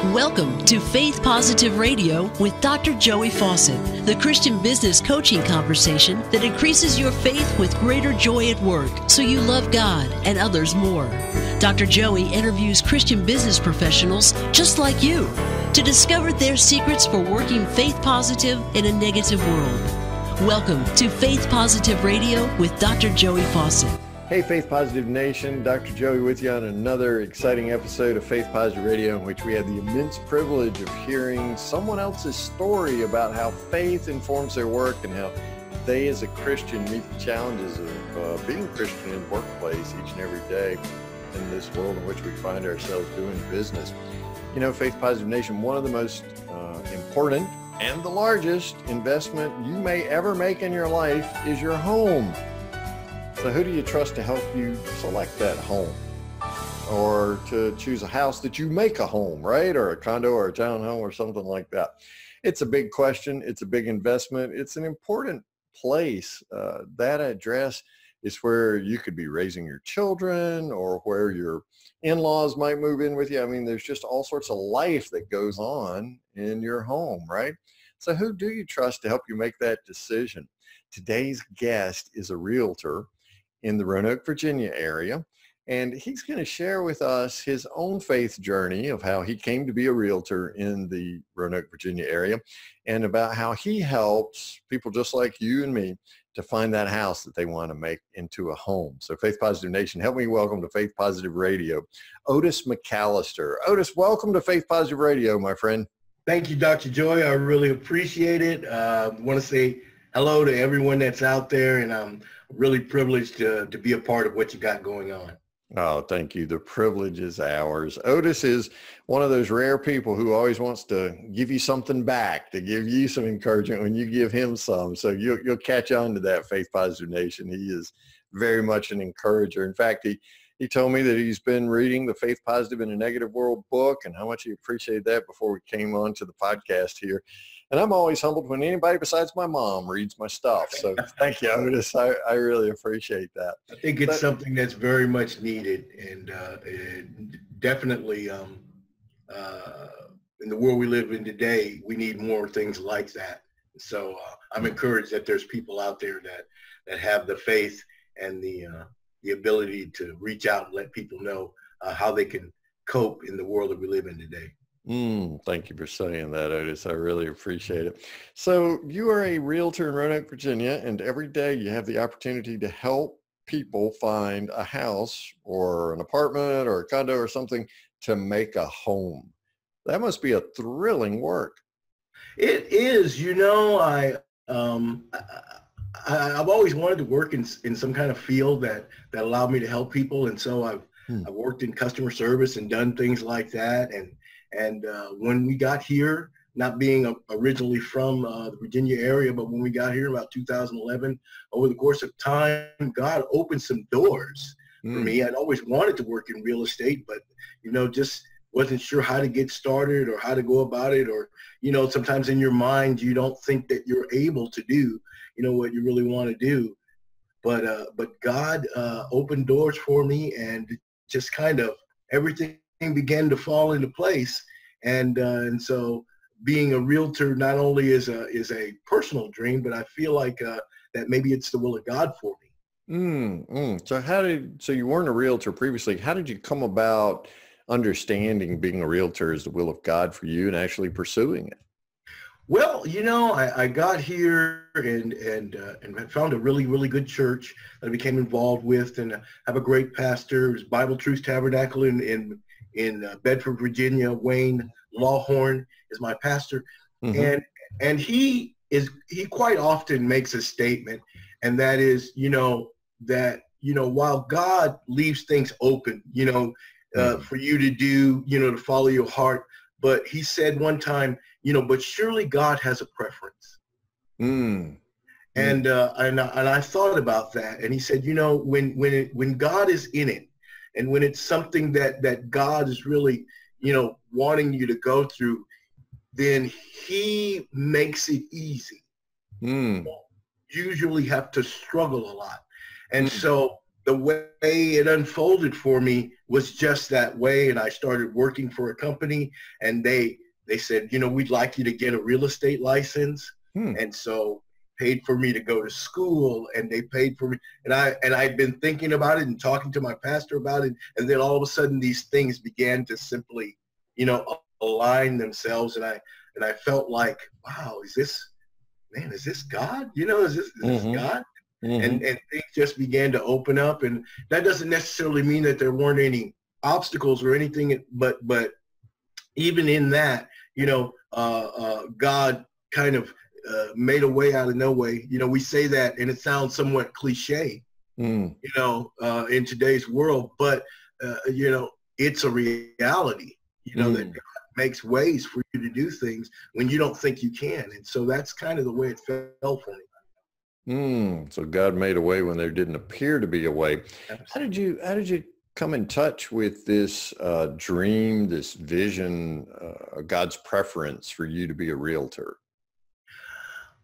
Welcome to Faith Positive Radio with Dr. Joey Fawcett, the Christian business coaching conversation that increases your faith with greater joy at work so you love God and others more. Dr. Joey interviews Christian business professionals just like you to discover their secrets for working faith positive in a negative world. Welcome to Faith Positive Radio with Dr. Joey Fawcett. Hey, Faith Positive Nation, Dr. Joey with you on another exciting episode of Faith Positive Radio, in which we had the immense privilege of hearing someone else's story about how faith informs their work and how they as a Christian meet the challenges of being a Christian in the workplace each and every day in this world in which we find ourselves doing business. You know, Faith Positive Nation, one of the most important and the largest investment you may ever make in your life is your home. So who do you trust to help you select that home, or to choose a house that you make a home, right? Or a condo or a townhome or something like that? It's a big question. It's a big investment. It's an important place. That address is where you could be raising your children, or where your in-laws might move in with you. I mean, there's just all sorts of life that goes on in your home, right? So who do you trust to help you make that decision? Today's guest is a realtor in the Roanoke, Virginia area, and he's going to share with us his own faith journey of how he came to be a realtor in the Roanoke, Virginia area, and about how he helps people just like you and me to find that house that they want to make into a home. So Faith Positive Nation, help me welcome to Faith Positive Radio, Otis McAlester. Otis, welcome to Faith Positive Radio, my friend. Thank you, Dr. Joy. I really appreciate it. I want to say hello to everyone that's out there, and I'm really privileged to be a part of what you got going on. Oh, thank you. The privilege is ours. Otis is one of those rare people who always wants to give you something back, to give you some encouragement when you give him some. So you'll catch on to that, Faith Positive Nation. He is very much an encourager. In fact, he told me that he's been reading the Faith Positive in a Negative World book, and how much he appreciated that before we came on to the podcast here. And I'm always humbled when anybody besides my mom reads my stuff. So thank you, Otis. I really appreciate that. I think it's something that's very much needed, and definitely in the world we live in today, we need more things like that. So I'm encouraged that there's people out there that have the faith and the ability to reach out and let people know how they can cope in the world that we live in today. Thank you for saying that, Otis. I really appreciate it. So you are a realtor in Roanoke, Virginia, and every day you have the opportunity to help people find a house or an apartment or a condo or something to make a home. That must be a thrilling work. It is. You know, I've always wanted to work in some kind of field that allowed me to help people, and so I've worked in customer service and done things like that. And when we got here, not being originally from the Virginia area, but when we got here about 2011, over the course of time, God opened some doors for me. I'd always wanted to work in real estate, but, you know, just wasn't sure how to get started or how to go about it. Or, you know, sometimes in your mind, you don't think that you're able to do, you know, what you really want to do. But God opened doors for me, and just kind of everything began to fall into place, and so being a realtor not only is a personal dream, but I feel like that maybe it's the will of God for me. So you weren't a realtor previously. How did you come about understanding being a realtor is the will of God for you and actually pursuing it? Well, you know, I got here and found a really, really good church that I became involved with, and have a great pastor. It was Bible Truth Tabernacle in Bedford, Virginia. Wayne Lawhorn is my pastor. And he quite often makes a statement, and that is, while God leaves things open, for you to do, to follow your heart. But he said one time, but surely God has a preference. And I thought about that. And he said, when God is in it, and when it's something that God is really, wanting you to go through, then he makes it easy. You usually have to struggle a lot. And so the way it unfolded for me, was just that way. And I started working for a company, and they said, we'd like you to get a real estate license. And so paid for me to go to school, and they paid for me. And I'd been thinking about it and talking to my pastor about it. And then all of a sudden these things began to simply, align themselves. And I felt like, wow, is this God? Is this God? And things just began to open up. And that doesn't necessarily mean that there weren't any obstacles or anything, but even in that, God kind of made a way out of no way. We say that, and it sounds somewhat cliche, in today's world, but it's a reality, that God makes ways for you to do things when you don't think you can. And so that's kind of the way it felt for me. So God made a way when there didn't appear to be a way. Absolutely. How did you come in touch with this dream, this vision, God's preference for you to be a realtor?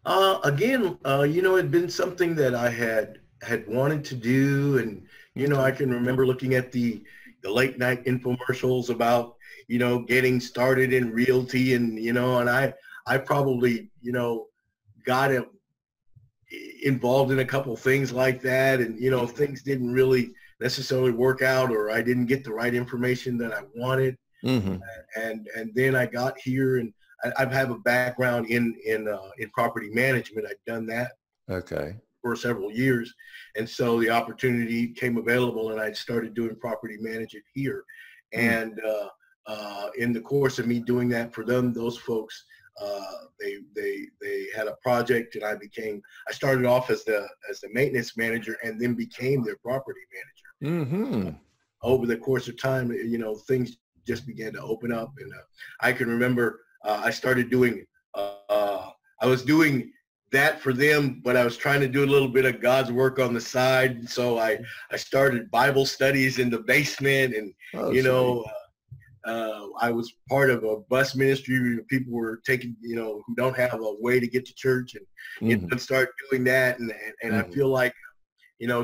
Again, it'd been something that I had wanted to do. And, I can remember looking at the late night infomercials about, getting started in realty, and, and I probably, got involved in a couple things like that. And, things didn't really necessarily work out, or I didn't get the right information that I wanted. And then I got here, and I have a background in property management. I've done that for several years. And so the opportunity came available, and I started doing property management here. And in the course of me doing that for those folks, they had a project, and I started off as the maintenance manager, and then became their property manager. Over the course of time, things just began to open up. And I can remember I started doing, I was doing that for them, but I was trying to do a little bit of God's work on the side. And so I started Bible studies in the basement, and, I was part of a bus ministry. People were taking, who don't have a way to get to church, and start doing that. And I feel like,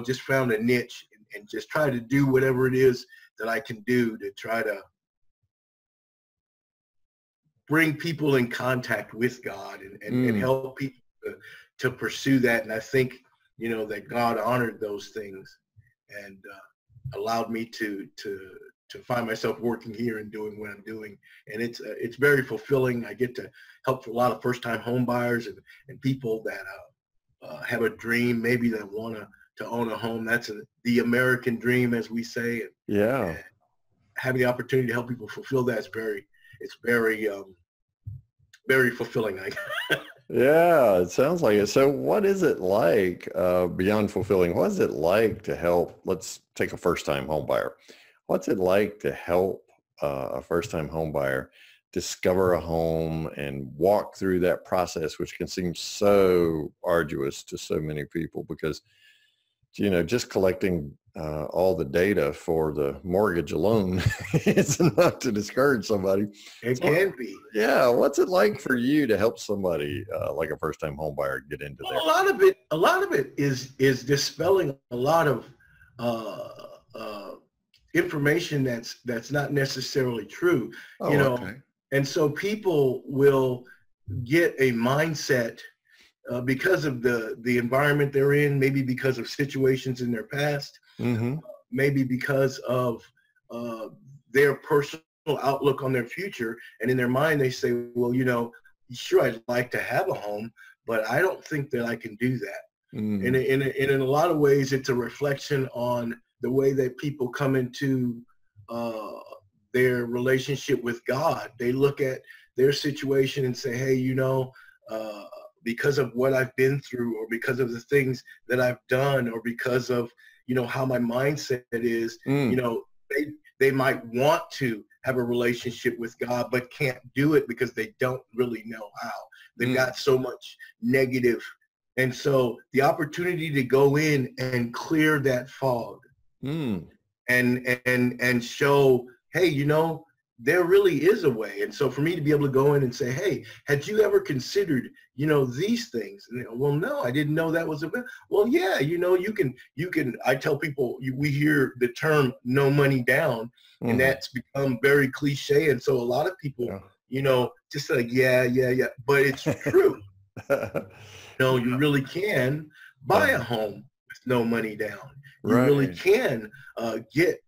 just found a niche, and just try to do whatever it is that I can do to try to bring people in contact with God, and help people to pursue that. And I think, that God honored those things, and allowed me to find myself working here and doing what I'm doing. And it's very fulfilling. I get to help a lot of first-time home buyers and people that have a dream, maybe that want to own a home. That's the American dream, as we say. And having the opportunity to help people fulfill that it's very fulfilling. Yeah, it sounds like it. So what is it like, beyond fulfilling, what is it like to help, let's take a first-time home buyer. What's it like to help a first-time home buyer discover a home and walk through that process, which can seem so arduous to so many people, because, just collecting all the data for the mortgage alone is enough to discourage somebody. It can be. Yeah. What's it like for you to help somebody like a first-time home buyer get into there? A lot of it is dispelling a lot of information that's not necessarily true. Okay. And so people will get a mindset because of the environment they're in, maybe because of situations in their past, maybe because of their personal outlook on their future. And in their mind, they say, well, sure, I'd like to have a home, but I don't think that I can do that. And in a lot of ways, it's a reflection on the way that people come into their relationship with God. They look at their situation and say, hey, because of what I've been through, or because of the things that I've done, or because of, how my mindset is, they might want to have a relationship with God, but can't do it because they don't really know how. They've got so much negative. And so the opportunity to go in and clear that fog and show, hey, there really is a way. And so for me to be able to go in and say, hey, had you ever considered, these things? And well, no, I didn't know that was a, well, yeah, you can, I tell people, we hear the term no money down, and that's become very cliche. And so a lot of people, just like, yeah, but it's true. You really can buy a home with no money down. You really can get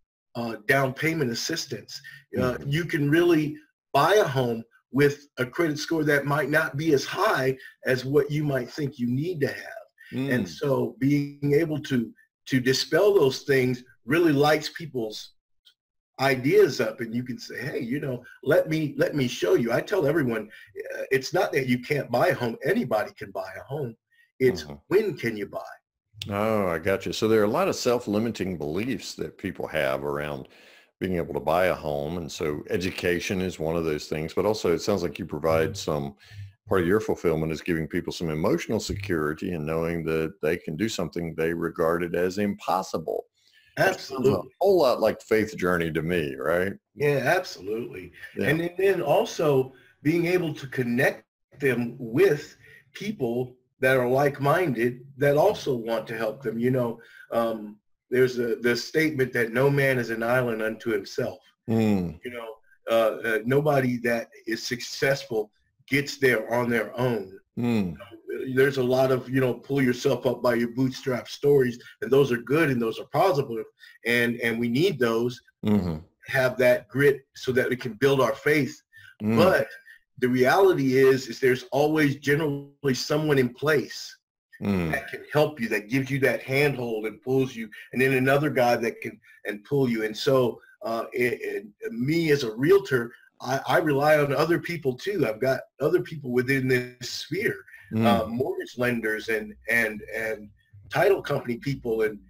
down payment assistance. You can really buy a home with a credit score that might not be as high as what you might think you need to have. And so being able to dispel those things really lights people's ideas up, and you can say, hey, let me show you. I tell everyone, it's not that you can't buy a home. Anybody can buy a home. It's when can you buy? Oh, I got you. So there are a lot of self-limiting beliefs that people have around being able to buy a home. And so education is one of those things, but also it sounds like you provide some, part of your fulfillment is giving people some emotional security and knowing that they can do something they regarded as impossible. Absolutely. A whole lot like the faith journey to me, right? Yeah, absolutely. Yeah. And then also being able to connect them with people that are like-minded that also want to help them. There's the statement that no man is an island unto himself. Nobody that is successful gets there on their own. There's a lot of, pull yourself up by your bootstrap stories, and those are good and those are positive, and we need those, have that grit so that we can build our faith. But the reality is there's always generally someone in place that can help you, that gives you that handhold and pulls you, and then another guy that can pull you. And so me as a realtor, I rely on other people too. I've got other people within this sphere, mortgage lenders and title company people and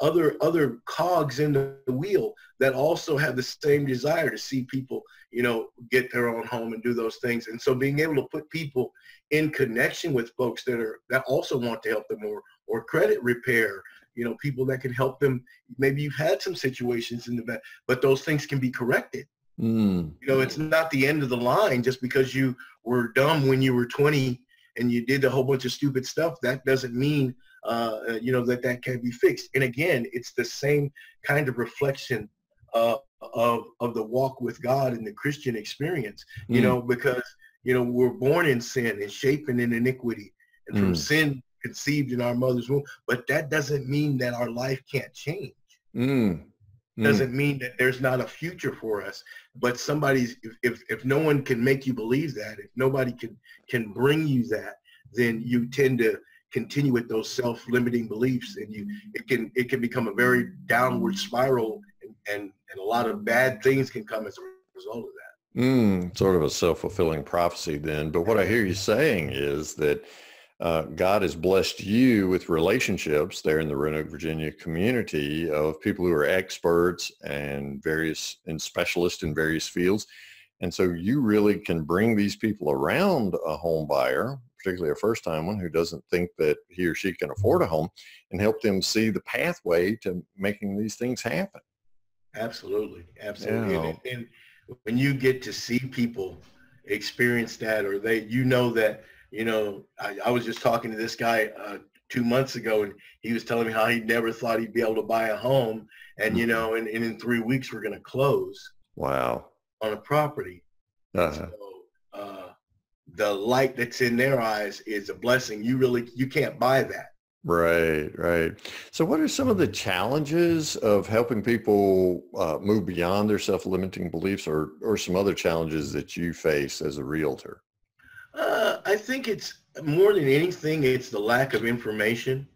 other cogs in the wheel that also have the same desire to see people, get their own home and do those things. And so being able to put people in connection with folks that also want to help them, or credit repair, people that can help them. Maybe you've had some situations in the back, but those things can be corrected. It's not the end of the line just because you were dumb when you were 20 and you did a whole bunch of stupid stuff. That doesn't mean, that can be fixed. And again, it's the same kind of reflection of the walk with God and the Christian experience, because, we're born in sin and shapen in iniquity, and from sin conceived in our mother's womb. But that doesn't mean that our life can't change. Doesn't mean that there's not a future for us. But if no one can make you believe that, if nobody can bring you that, then you tend to continue with those self-limiting beliefs, and it can become a very downward spiral, and a lot of bad things can come as a result of that. Sort of a self-fulfilling prophecy then. But what I hear you saying is that God has blessed you with relationships there in the Roanoke, Virginia community of people who are experts and specialists in various fields. And so you really can bring these people around a home buyer, particularly a first-time one who doesn't think that he or she can afford a home, and help them see the pathway to making these things happen. Absolutely. Yeah. And when you get to see people experience that, or that, I was just talking to this guy 2 months ago, and he was telling me how he never thought he'd be able to buy a home. And, and in 3 weeks, we're going to close. Wow. On a property. So, the light that's in their eyes is a blessing. You can't buy that. Right. So what are some of the challenges of helping people move beyond their self-limiting beliefs, or some other challenges that you face as a realtor? I think it's more than anything, it's the lack of information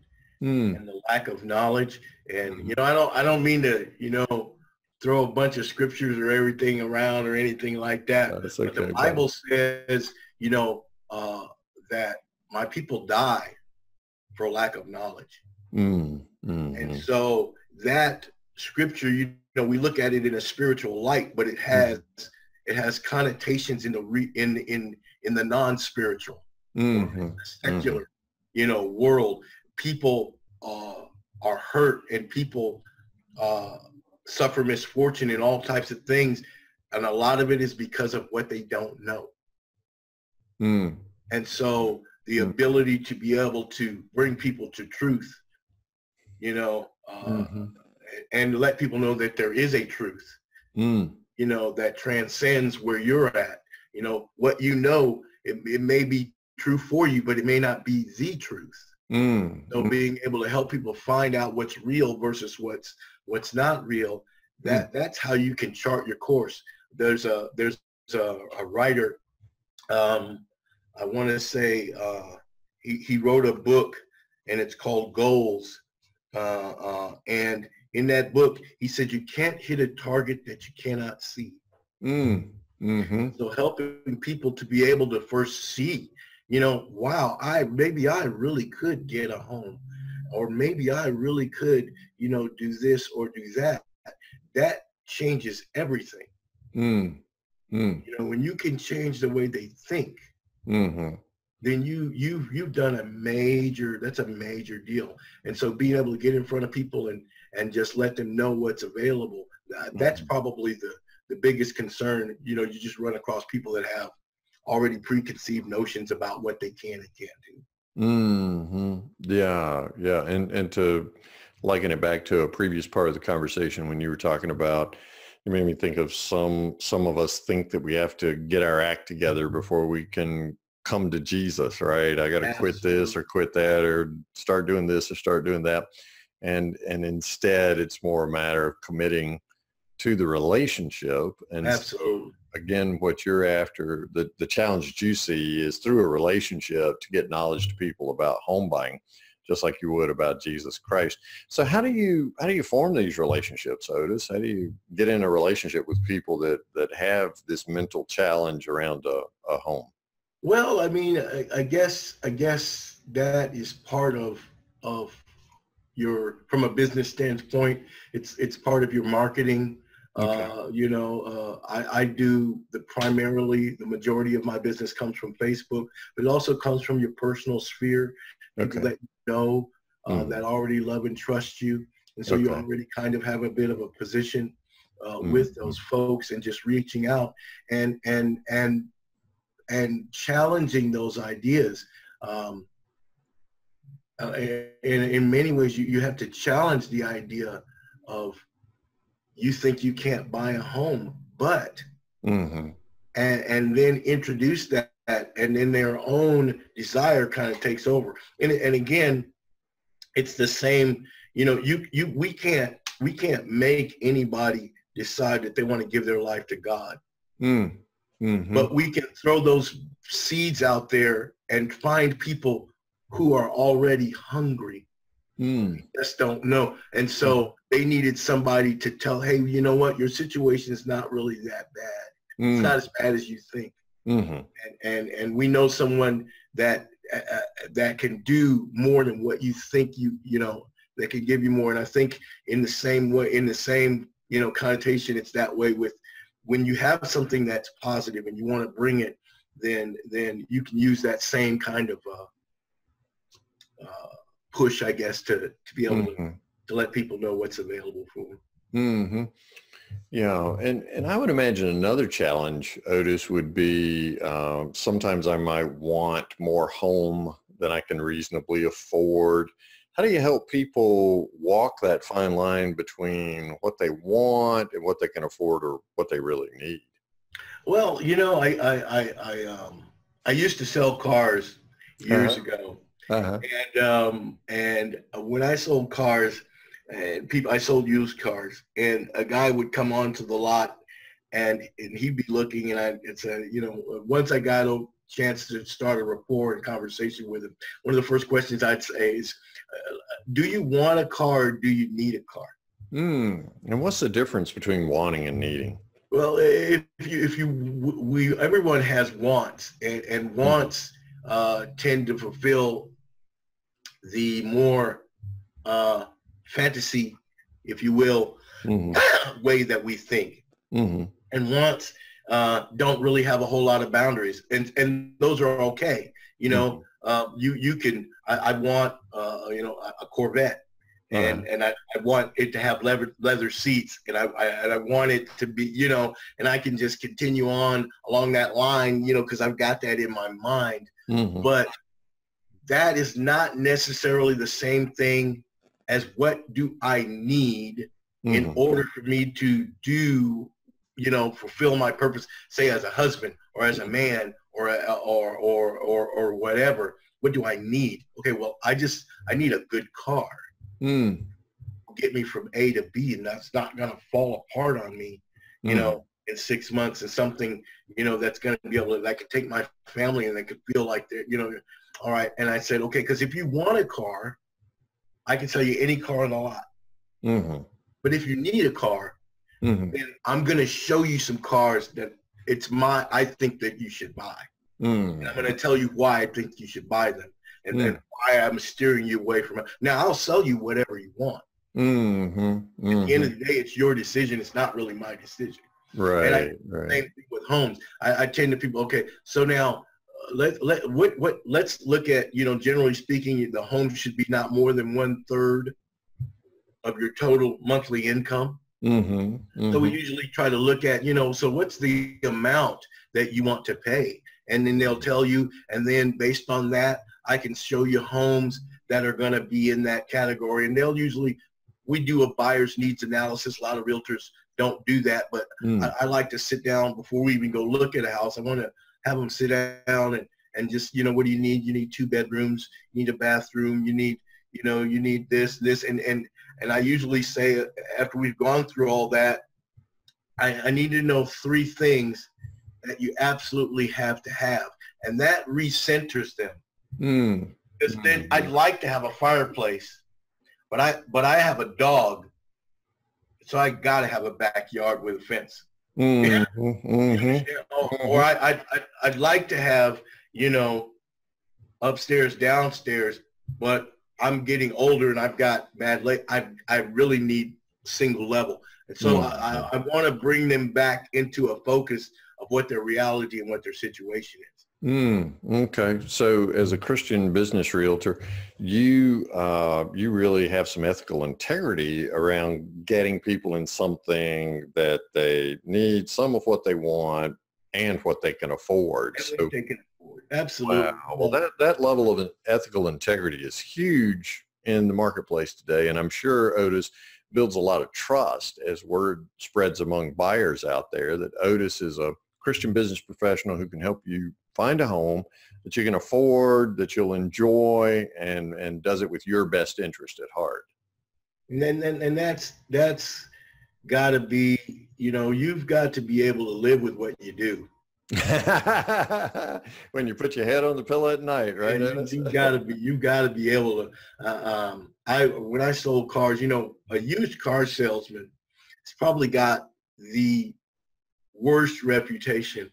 and the lack of knowledge. And, I don't mean to, throw a bunch of scriptures or everything around or anything like that. Okay, but the Bible says, that my people die for lack of knowledge. And so that scripture, we look at it in a spiritual light, but it has connotations in the non-spiritual, secular, world. People are hurt, and people suffer misfortune and all types of things And a lot of it is because of what they don't know. Mm. And so the ability to be able to bring people to truth, you know, and let people know that there is a truth, you know, that transcends where you're at. You know, what you know, it may be true for you, but it may not be the truth. So being able to help people find out what's real versus what's not real, that's how you can chart your course. There's a writer, I want to say he wrote a book, and it's called Goals. And in that book, he said you can't hit a target that you cannot see. So helping people to be able to first see, you know, wow, maybe I really could get a home, or maybe I really could, you know, do this or do that. That changes everything. You know, when you can change the way they think, then you've done that's a major deal. And so being able to get in front of people and just let them know what's available, that's probably the biggest concern. You know, you just run across people that have already preconceived notions about what they can and can't do. Yeah. And to liken it back to a previous part of the conversation when you were talking about, you made me think of some of us think that we have to get our act together before we can come to Jesus, right? I got to quit this or quit that, or start doing this or start doing that. And instead it's more a matter of committing to the relationship. And Absolutely. So, again, what you're after, the challenge that you see is through a relationship to get knowledge to people about home buying, just like you would about Jesus Christ. So how do you form these relationships, Otis? How do you get in a relationship with people that have this mental challenge around a home? Well, I mean, I guess that is part of your, from a business standpoint, it's part of your marketing. Okay. You know, I do primarily the majority of my business comes from Facebook, but it also comes from your personal sphere. People that you know that already love and trust you. And so you already kind of have a bit of a position with those folks, and just reaching out and challenging those ideas. In many ways, you have to challenge the idea of, you think you can't buy a home, but, and then introduce that, and then their own desire kind of takes over. And again, it's the same, you know, we can't make anybody decide that they want to give their life to God. But we can throw those seeds out there and find people who are already hungry. Just don't know. And so they needed somebody to tell, hey, you know what? Your situation is not really that bad. It's not as bad as you think. And we know someone that can do more than what you think you know, that can give you more. And I think in the same way, you know, connotation, it's that way with when you have something that's positive and you want to bring it, then you can use that same kind of push, I guess, to be able to let people know what's available for them. Yeah, and I would imagine another challenge, Otis, would be sometimes I might want more home than I can reasonably afford. How do you help people walk that fine line between what they want and what they can afford, or what they really need? Well, you know, I used to sell cars years ago. And when I sold cars, I sold used cars, and a guy would come onto the lot, and he'd be looking, and I'd say, you know, once I got a chance to start a rapport and conversation with him, one of the first questions I'd say is, do you want a car, or do you need a car? And what's the difference between wanting and needing? Well, everyone has wants, and wants tend to fulfill the more fantasy, if you will, way that we think. And wants don't really have a whole lot of boundaries, and those are okay. You know, you can. I want you know, a Corvette, and I want it to have leather seats, and I want it to be, you know, and I can just continue on along that line, you know, because I've got that in my mind. Mm-hmm. But that is not necessarily the same thing as what do I need in order for me to do, you know, fulfill my purpose, say as a husband or as a man or whatever. What do I need? Okay, well, I need a good car. Get me from A to B, and that's not going to fall apart on me, you know, in 6 months, and something, you know, that's going to be able to, that could take my family and they could feel like they're, you know, all right. And I said, okay, because if you want a car, I can sell you any car on the lot. But if you need a car, then I'm going to show you some cars that I think that you should buy. And I'm going to tell you why I think you should buy them, and then why I'm steering you away from it. Now, I'll sell you whatever you want. At the end of the day, it's your decision. It's not really my decision. Right. Same thing with homes. I tend to people, okay, so now let's look at, you know, generally speaking, the home should be not more than 1/3 of your total monthly income. So we usually try to look at, you know, so what's the amount that you want to pay? And then they'll tell you, and then based on that, I can show you homes that are going to be in that category. And they'll usually, we do a buyer's needs analysis. A lot of realtors don't do that, but I like to sit down before we even go look at a house. I want to have them sit down and just, you know, what do you need? You need 2 bedrooms, you need a bathroom, you need, you know, you need this, and I usually say, after we've gone through all that, I need to know 3 things that you absolutely have to have. And that recenters them. Because then I'd like to have a fireplace, but I have a dog, so I got to have a backyard with a fence. Or I'd like to have, you know, upstairs, downstairs, but I'm getting older and I've got bad leg. I really need single level. And so I want to bring them back into a focus of what their reality and what their situation is. Okay. So as a Christian business realtor, you really have some ethical integrity around getting people in something that they need, some of what they want, and what they can afford. So they can afford. Absolutely. Wow. Well, that level of ethical integrity is huge in the marketplace today. And I'm sure Otis builds a lot of trust as word spreads among buyers out there that Otis is a Christian business professional who can help you find a home that you can afford, that you'll enjoy, and does it with your best interest at heart. And that's got to be, you know, you've got to be able to live with what you do. When you put your head on the pillow at night, right? You've got to be able to. When I sold cars, you know, a used car salesman has probably got the worst reputation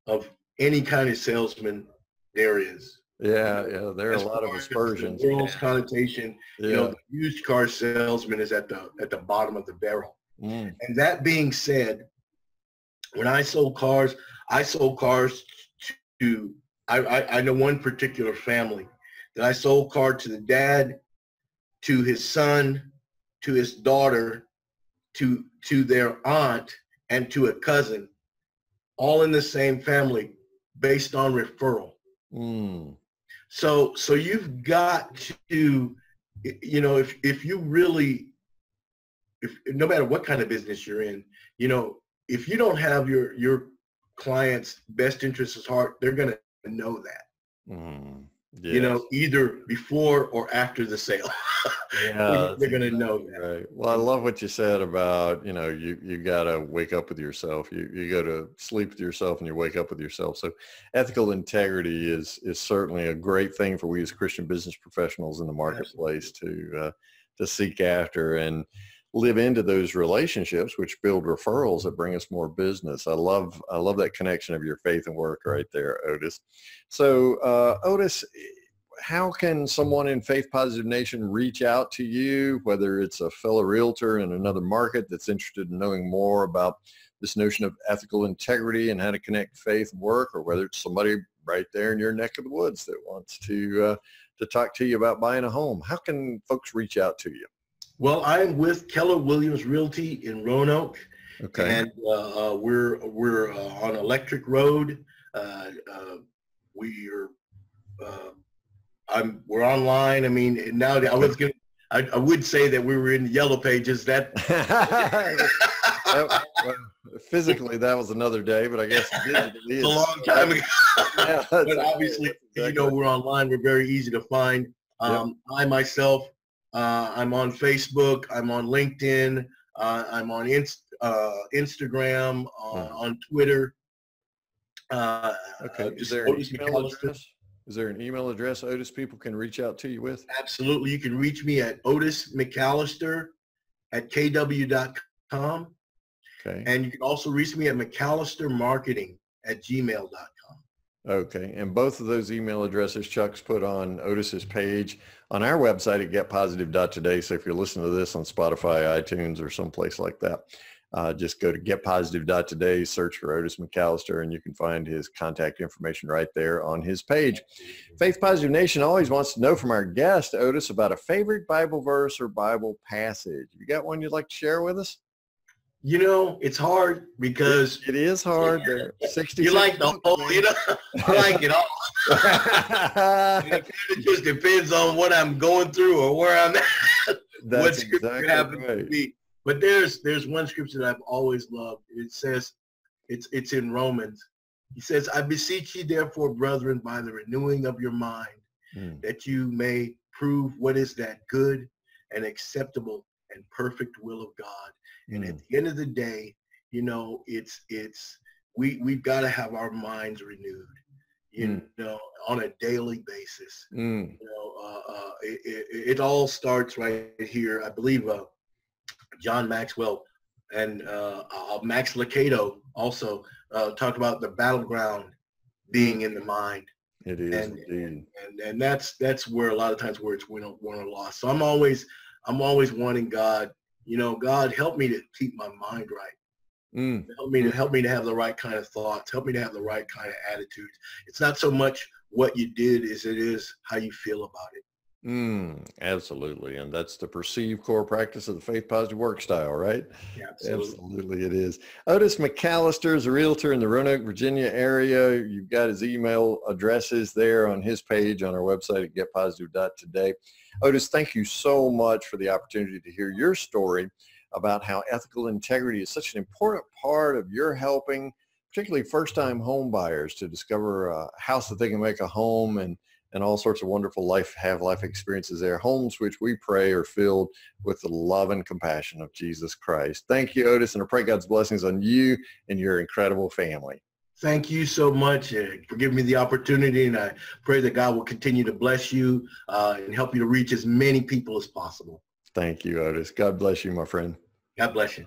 of any kind of salesman there is. Yeah, there are a lot of aspersions. The world's connotation, you know, the used car salesman is at the bottom of the barrel. And that being said, when I sold cars to, I know one particular family that I sold car to the dad, to his son, to his daughter, to their aunt, and to a cousin, all in the same family, based on referral. So you've got to, you know, if you really, no matter what kind of business you're in, you know, if you don't have your client's best interests at heart, they're going to know that. Yes. You know, either before or after the sale. They're going to know that. Right. Well, I love what you said about, you know, you got to wake up with yourself. You go to sleep with yourself and you wake up with yourself. So ethical integrity is certainly a great thing for we as Christian business professionals in the marketplace to seek after and live into those relationships, which build referrals that bring us more business. I love that connection of your faith and work right there, Otis. So Otis, how can someone in Faith Positive Nation reach out to you, whether it's a fellow realtor in another market that's interested in knowing more about this notion of ethical integrity and how to connect faith and work, or whether it's somebody right there in your neck of the woods that wants to talk to you about buying a home. How can folks reach out to you? Well, I'm with Keller Williams Realty in Roanoke. Okay. And we're on Electric Road. We're online. I mean, now I would say that we were in the Yellow Pages. That well, physically that was another day, but I guess digitally it's a long time ago. Yeah, but obviously, exactly. We're online. We're very easy to find. I myself, I'm on Facebook. I'm on LinkedIn. I'm on Instagram, on Twitter. Okay. Is there an email address? Is there an email address, Otis, people can reach out to you with? Absolutely. You can reach me at Otis McAlester at kw.com. Okay. And you can also reach me at McAllisterMarketing@gmail.com. Okay. And both of those email addresses Chuck's put on Otis's page on our website at getpositive.today. So if you're listening to this on Spotify, iTunes, or someplace like that, just go to getpositive.today, search for Otis McAlester, and you can find his contact information right there on his page. Faith Positive Nation always wants to know from our guest, Otis, about a favorite Bible verse or Bible passage. You got one you'd like to share with us? It's hard because it is hard. There, 60. You like the whole, I like it all. It just depends on what I'm going through or where I'm at. What scripture happens to be. But there's one scripture that I've always loved. It says, it's in Romans. He says, I beseech you therefore, brethren, by the renewing of your mind, that you may prove what is that good and acceptable and perfect will of God. And at the end of the day, we've got to have our minds renewed, on a daily basis. It all starts right here. I believe John Maxwell and Max Lucado also talked about the battleground being in the mind. It is, indeed. And that's where a lot of times where it's win or lost. So I'm always wanting God. God, help me to keep my mind right. Help me to have the right kind of thoughts. Help me to have the right kind of attitudes. It's not so much what you did as it is how you feel about it. Absolutely. And that's the perceived core practice of the faith positive work style, right? Yeah, absolutely it is. Otis McAlester is a realtor in the Roanoke, Virginia area. You've got his email addresses there on his page on our website at getpositive.today. Otis, thank you so much for the opportunity to hear your story about how ethical integrity is such an important part of your helping, particularly first-time home buyers, to discover a house that they can make a home and all sorts of wonderful life experiences there. Homes which we pray are filled with the love and compassion of Jesus Christ. Thank you, Otis, and I pray God's blessings on you and your incredible family. Thank you so much for giving me the opportunity, and I pray that God will continue to bless you and help you to reach as many people as possible. Thank you, Otis. God bless you, my friend. God bless you.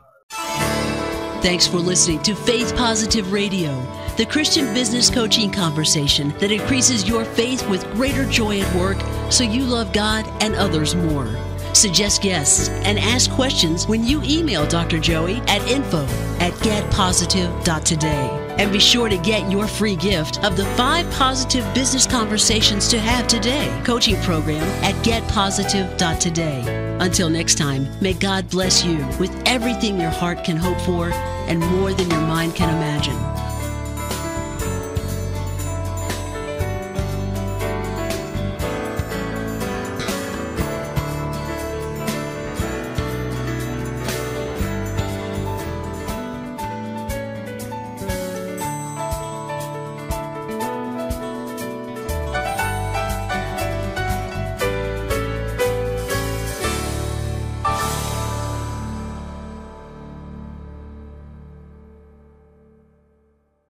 Thanks for listening to Faith Positive Radio, the Christian business coaching conversation that increases your faith with greater joy at work so you love God and others more. Suggest guests and ask questions when you email Dr. Joey at info@getpositive.today. And be sure to get your free gift of the 5 positive business conversations to have today coaching program at getpositive.today. Until next time, may God bless you with everything your heart can hope for and more than your mind can imagine.